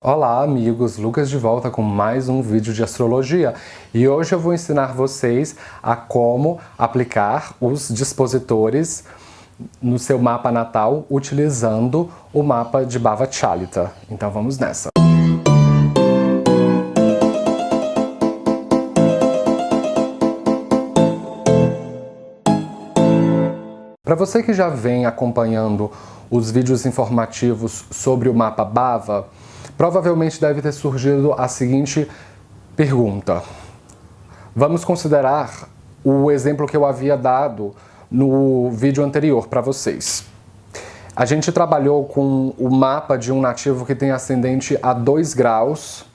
Olá amigos, Lucas de volta com mais um vídeo de astrologia e hoje eu vou ensinar vocês a como aplicar os dispositores no seu mapa natal utilizando o mapa de Bhava Chalita. Então vamos nessa! Para você que já vem acompanhando os vídeos informativos sobre o mapa Bhava, provavelmente deve ter surgido a seguinte pergunta. Vamos considerar o exemplo que eu havia dado no vídeo anterior para vocês. A gente trabalhou com o mapa de um nativo que tem ascendente a 2 graus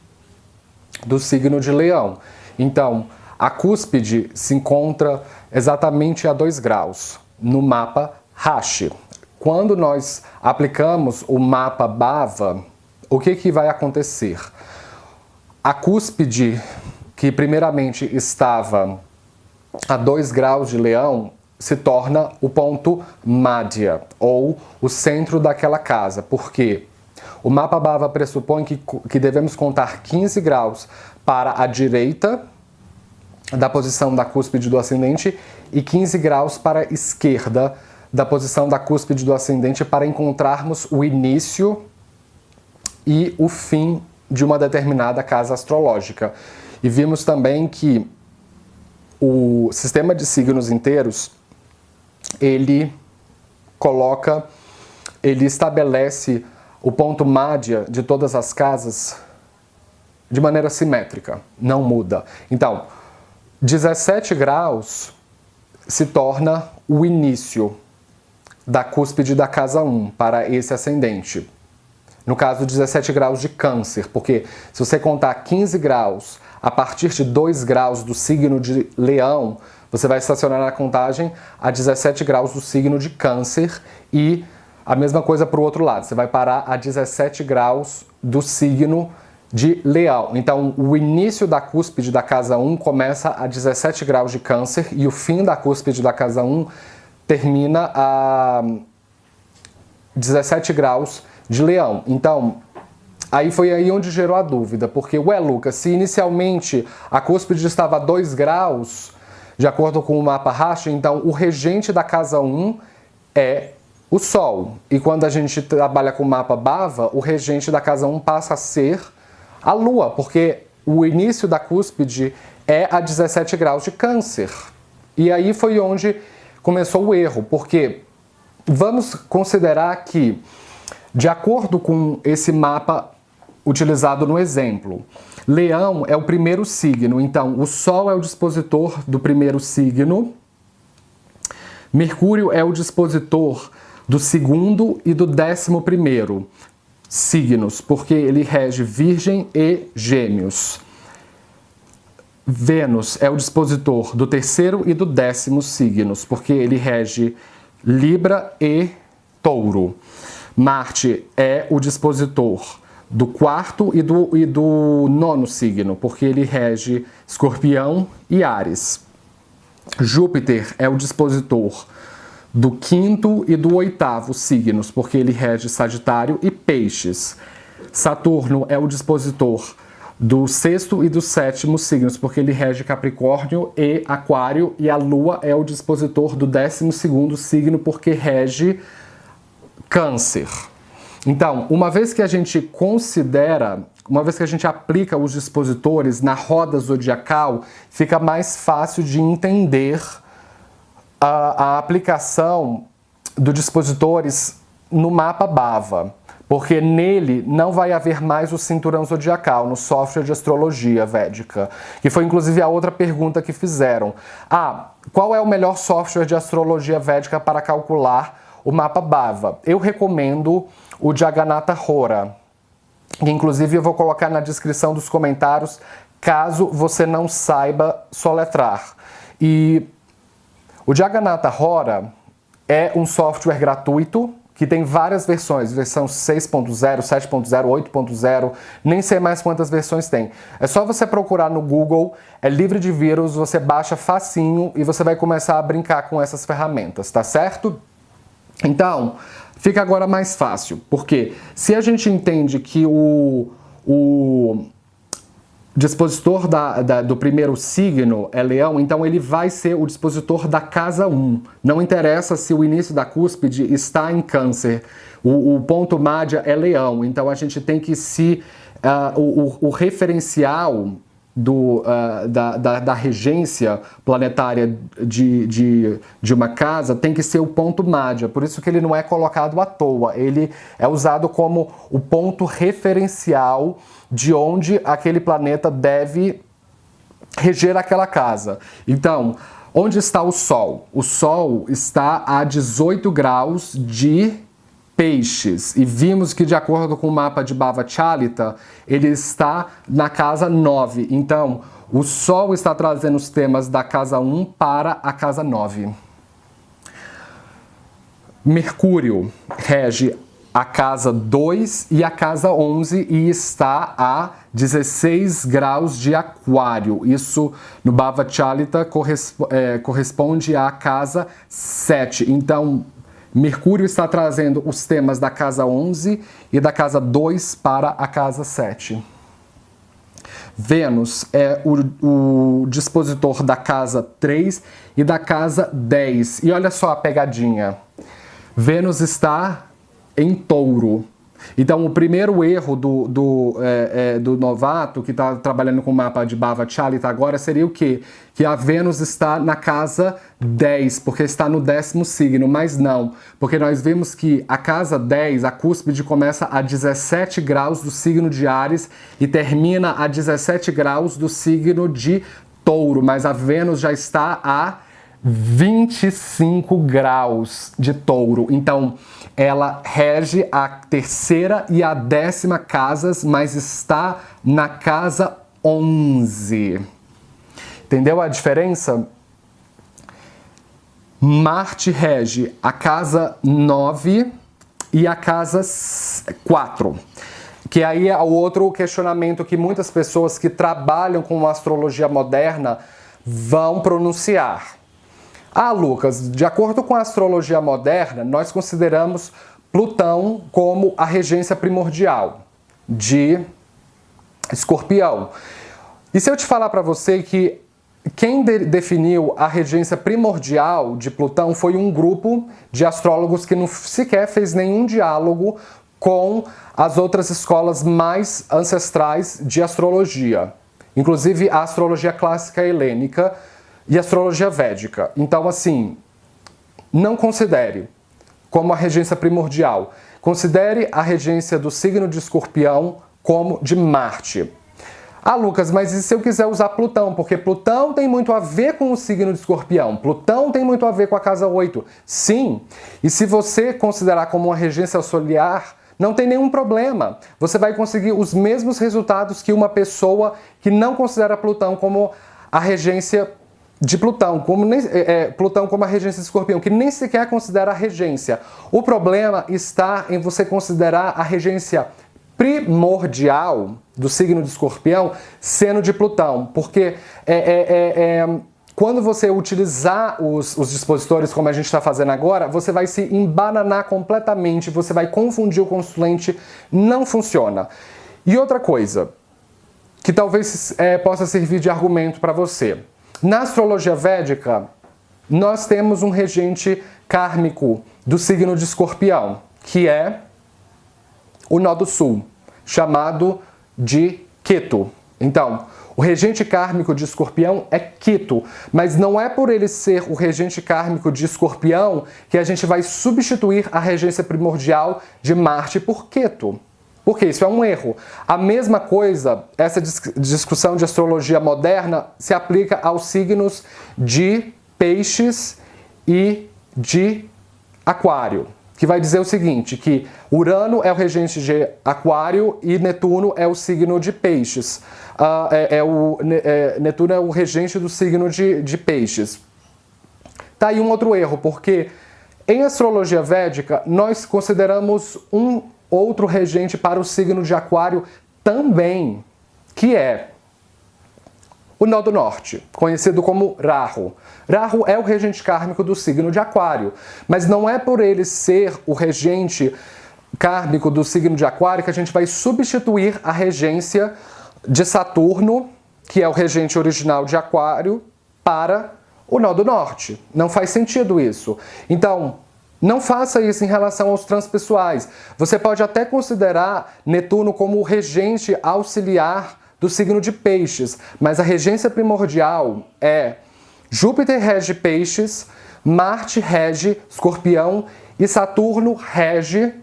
do signo de Leão. Então, a cúspide se encontra exatamente a 2 graus no mapa Rashi. Quando nós aplicamos o mapa Bhava, o que vai acontecer? A cúspide, que primeiramente estava a 2 graus de Leão, se torna o ponto Madhya, ou o centro daquela casa. Por quê? O mapa Bhava pressupõe que devemos contar 15 graus para a direita da posição da cúspide do ascendente e 15 graus para a esquerda da posição da cúspide do ascendente para encontrarmos o início e o fim de uma determinada casa astrológica. E vimos também que o sistema de signos inteiros, ele estabelece o ponto Madhya de todas as casas de maneira simétrica, não muda. Então, 17 graus se torna o início da cúspide da casa 1 para esse ascendente. No caso, 17 graus de Câncer, porque se você contar 15 graus a partir de 2 graus do signo de Leão, você vai estacionar na contagem a 17 graus do signo de Câncer e a mesma coisa para o outro lado, você vai parar a 17 graus do signo de Leão. Então, o início da cúspide da casa 1 começa a 17 graus de Câncer e o fim da cúspide da casa 1 termina a 17 graus de Leão. Então, foi aí onde gerou a dúvida, porque, Lucas, se inicialmente a cúspide estava a 2 graus, de acordo com o mapa Rashi, então o regente da casa 1 é o Sol. E quando a gente trabalha com o mapa Bhava, o regente da casa 1 passa a ser a Lua, porque o início da cúspide é a 17 graus de Câncer. E aí foi onde começou o erro, porque vamos considerar que, de acordo com esse mapa utilizado no exemplo, Leão é o primeiro signo, então o Sol é o dispositor do primeiro signo, Mercúrio é o dispositor do segundo e do 11º signos, porque ele rege Virgem e Gêmeos. Vênus é o dispositor do 3º e do 10º signos, porque ele rege Libra e Touro. Marte é o dispositor do 4º e do 9º signo, porque ele rege Escorpião e Áries. Júpiter é o dispositor do 5º e do 8º signos, porque ele rege Sagitário e Peixes. Saturno é o dispositor do 6º e do 7º signos, porque ele rege Capricórnio e Aquário, e a Lua é o dispositor do 12º signo, porque rege Câncer. Então, uma vez que a gente aplica os dispositores na roda zodiacal, fica mais fácil de entender a aplicação dos dispositores no mapa Bhava, porque nele não vai haver mais o cinturão zodiacal no software de astrologia védica, que foi inclusive a outra pergunta que fizeram. Qual é o melhor software de astrologia védica para calcular o mapa Bhava? Eu recomendo o Jagannatha Hora, que inclusive eu vou colocar na descrição dos comentários, caso você não saiba soletrar. E o Jagannatha Hora é um software gratuito que tem várias versões, versão 6.0, 7.0, 8.0, nem sei mais quantas versões tem. É só você procurar no Google, é livre de vírus, você baixa facinho e você vai começar a brincar com essas ferramentas, tá certo? Então, fica agora mais fácil, porque se a gente entende que o o dispositor do primeiro signo é Leão, então ele vai ser o dispositor da casa 1. Não interessa se o início da cúspide está em Câncer. O ponto Madhya é Leão, então a gente tem que o referencial da regência planetária de uma casa tem que ser o ponto Madhya, por isso que ele não é colocado à toa, ele é usado como o ponto referencial de onde aquele planeta deve reger aquela casa. Então, onde está o Sol? O Sol está a 18 graus de Peixes, e vimos que de acordo com o mapa de Bhava Chalita, ele está na casa 9. Então, o Sol está trazendo os temas da casa 1 para a casa 9. Mercúrio rege a casa 2 e a casa 11 e está a 16 graus de Aquário. Isso no Bhava Chalita corresponde à casa 7. Então, Mercúrio está trazendo os temas da casa 11 e da casa 2 para a casa 7. Vênus é o dispositor da casa 3 e da casa 10. E olha só a pegadinha. Vênus está em Touro. Então, o primeiro erro do novato que está trabalhando com o mapa de Bhava Chalita agora seria o quê? Que a Vênus está na casa 10, porque está no 10º signo, mas não, porque nós vimos que a casa 10, a cúspide, começa a 17 graus do signo de Áries e termina a 17 graus do signo de Touro, mas a Vênus já está a 25 graus de Touro. Então, ela rege a 3ª e a 10ª casas, mas está na casa 11. Entendeu a diferença? Marte rege a casa 9 e a casa 4. Que aí é o outro questionamento que muitas pessoas que trabalham com astrologia moderna vão pronunciar. Ah, Lucas, de acordo com a astrologia moderna, nós consideramos Plutão como a regência primordial de Escorpião. E se eu te falar para você que quem definiu a regência primordial de Plutão foi um grupo de astrólogos que não sequer fez nenhum diálogo com as outras escolas mais ancestrais de astrologia, inclusive a astrologia clássica helênica e a astrologia védica. Então, assim, não considere como a regência primordial. Considere a regência do signo de Escorpião como de Marte. Ah, Lucas, mas e se eu quiser usar Plutão? Porque Plutão tem muito a ver com o signo de Escorpião. Plutão tem muito a ver com a casa 8. Sim, e se você considerar como uma regência solar, não tem nenhum problema. Você vai conseguir os mesmos resultados que uma pessoa que não considera Plutão como a regência de Plutão, Plutão como a regência de Escorpião, que nem sequer considera a regência. O problema está em você considerar a regência primordial do signo de Escorpião sendo de Plutão, porque quando você utilizar os dispositores como a gente está fazendo agora, você vai se embananar completamente, você vai confundir o consulente, não funciona. E outra coisa, que talvez possa servir de argumento para você. Na astrologia védica, nós temos um regente kármico do signo de Escorpião, que é o nó do sul, chamado de Ketu. Então, o regente kármico de Escorpião é Ketu, mas não é por ele ser o regente kármico de Escorpião que a gente vai substituir a regência primordial de Marte por Ketu. Porque isso é um erro. A mesma coisa, essa discussão de astrologia moderna se aplica aos signos de Peixes e de Aquário, que vai dizer o seguinte, que Urano é o regente de Aquário e Netuno é o signo de Peixes. Netuno é o regente do signo de Peixes. Tá aí um outro erro, porque em astrologia védica nós consideramos um outro regente para o signo de Aquário também, que é o nó do norte, conhecido como Rahu. Rahu é o regente kármico do signo de Aquário, mas não é por ele ser o regente kármico do signo de Aquário que a gente vai substituir a regência de Saturno, que é o regente original de Aquário, para o nó do norte. Não faz sentido isso. Então, não faça isso em relação aos transpessoais. Você pode até considerar Netuno como o regente auxiliar do signo de Peixes, mas a regência primordial é Júpiter rege Peixes, Marte rege Escorpião e Saturno rege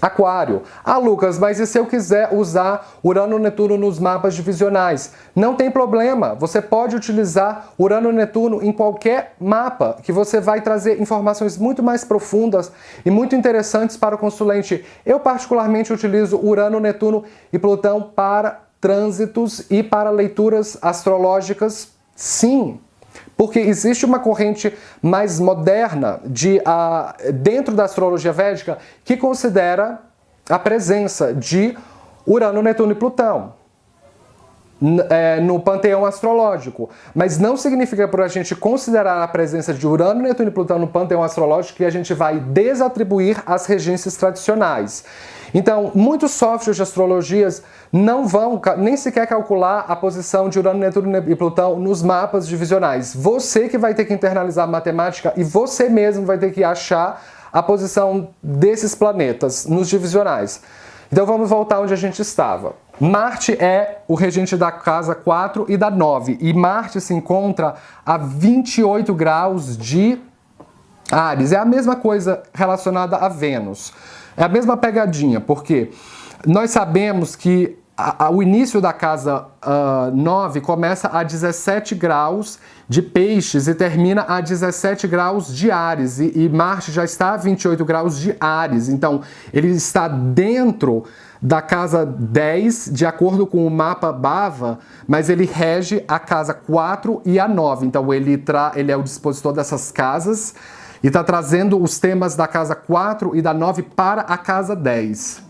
Aquário. Ah, Lucas, mas e se eu quiser usar Urano e Netuno nos mapas divisionais? Não tem problema, você pode utilizar Urano e Netuno em qualquer mapa, que você vai trazer informações muito mais profundas e muito interessantes para o consulente. Eu particularmente utilizo Urano, Netuno e Plutão para trânsitos e para leituras astrológicas, sim. Porque existe uma corrente mais moderna dentro da astrologia védica que considera a presença de Urano, Netuno e Plutão no panteão astrológico. Mas não significa por a gente considerar a presença de Urano, Netuno e Plutão no panteão astrológico que a gente vai desatribuir as regências tradicionais. Então, muitos softwares de astrologias não vão nem sequer calcular a posição de Urano, Netuno e Plutão nos mapas divisionais. Você que vai ter que internalizar a matemática e você mesmo vai ter que achar a posição desses planetas nos divisionais. Então vamos voltar onde a gente estava. Marte é o regente da casa 4 e da 9. E Marte se encontra a 28 graus de Áries. É a mesma coisa relacionada a Vênus. É a mesma pegadinha, porque nós sabemos que o início da casa 9 começa a 17 graus de Peixes e termina a 17 graus de Áries. E Marte já está a 28 graus de Áries. Então, ele está dentro da casa 10, de acordo com o mapa Bava, mas ele rege a casa 4 e a 9. Então, ele é o dispositor dessas casas e está trazendo os temas da casa 4 e da 9 para a casa 10.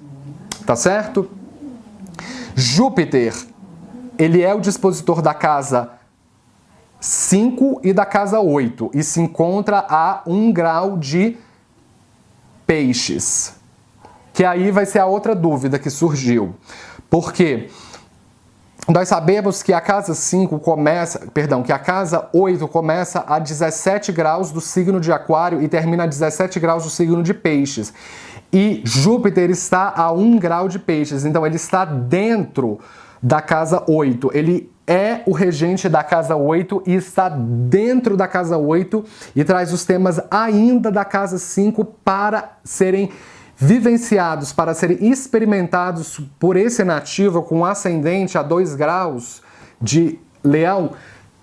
Tá certo? Júpiter, ele é o dispositor da casa 5 e da casa 8 e se encontra a 1 grau de Peixes. Que aí vai ser a outra dúvida que surgiu. Porque nós sabemos que a casa 8 começa a 17 graus do signo de Aquário e termina a 17 graus do signo de Peixes. E Júpiter está a 1 grau de Peixes, então ele está dentro da casa 8. Ele é o regente da casa 8 e está dentro da casa 8 e traz os temas ainda da casa 5 para serem vivenciados, para serem experimentados por esse nativo com ascendente a 2 graus de Leão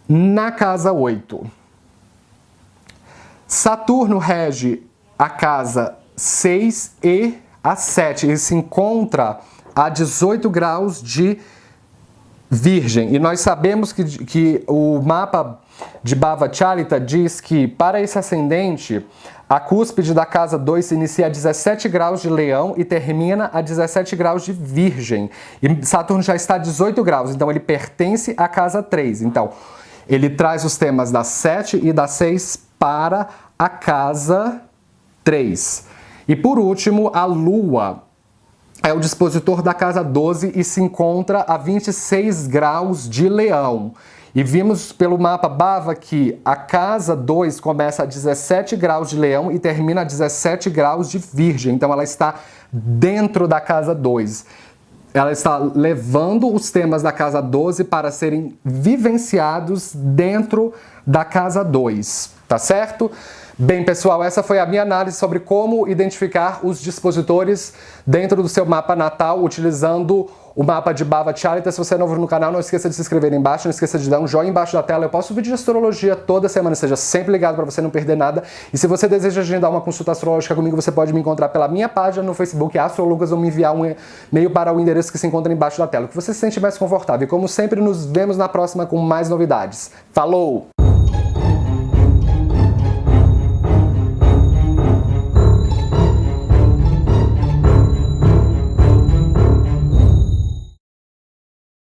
na casa 8. Saturno rege a casa 6 e a 7 e se encontra a 18 graus de Virgem. E nós sabemos que o mapa de Bhava Charita diz que para esse ascendente, a cúspide da casa 2 se inicia a 17 graus de Leão e termina a 17 graus de Virgem. E Saturno já está a 18 graus, então ele pertence à casa 3. Então, ele traz os temas da 7 e da 6 para a casa 3. E por último, a Lua é o dispositor da casa 12 e se encontra a 26 graus de Leão. E vimos pelo mapa Bava que a casa 2 começa a 17 graus de Leão e termina a 17 graus de Virgem. Então ela está dentro da casa 2. Ela está levando os temas da casa 12 para serem vivenciados dentro da casa 2. Tá certo? Bem, pessoal, essa foi a minha análise sobre como identificar os dispositores dentro do seu mapa natal utilizando o mapa de Bhava Charita. Se você é novo no canal, não esqueça de se inscrever aí embaixo, não esqueça de dar um joinha embaixo da tela. Eu posto vídeo de astrologia toda semana, seja sempre ligado para você não perder nada. E se você deseja agendar uma consulta astrológica comigo, você pode me encontrar pela minha página no Facebook, Astrolucas, ou me enviar um e-mail para o endereço que se encontra embaixo da tela, o que você se sente mais confortável. E como sempre, nos vemos na próxima com mais novidades. Falou!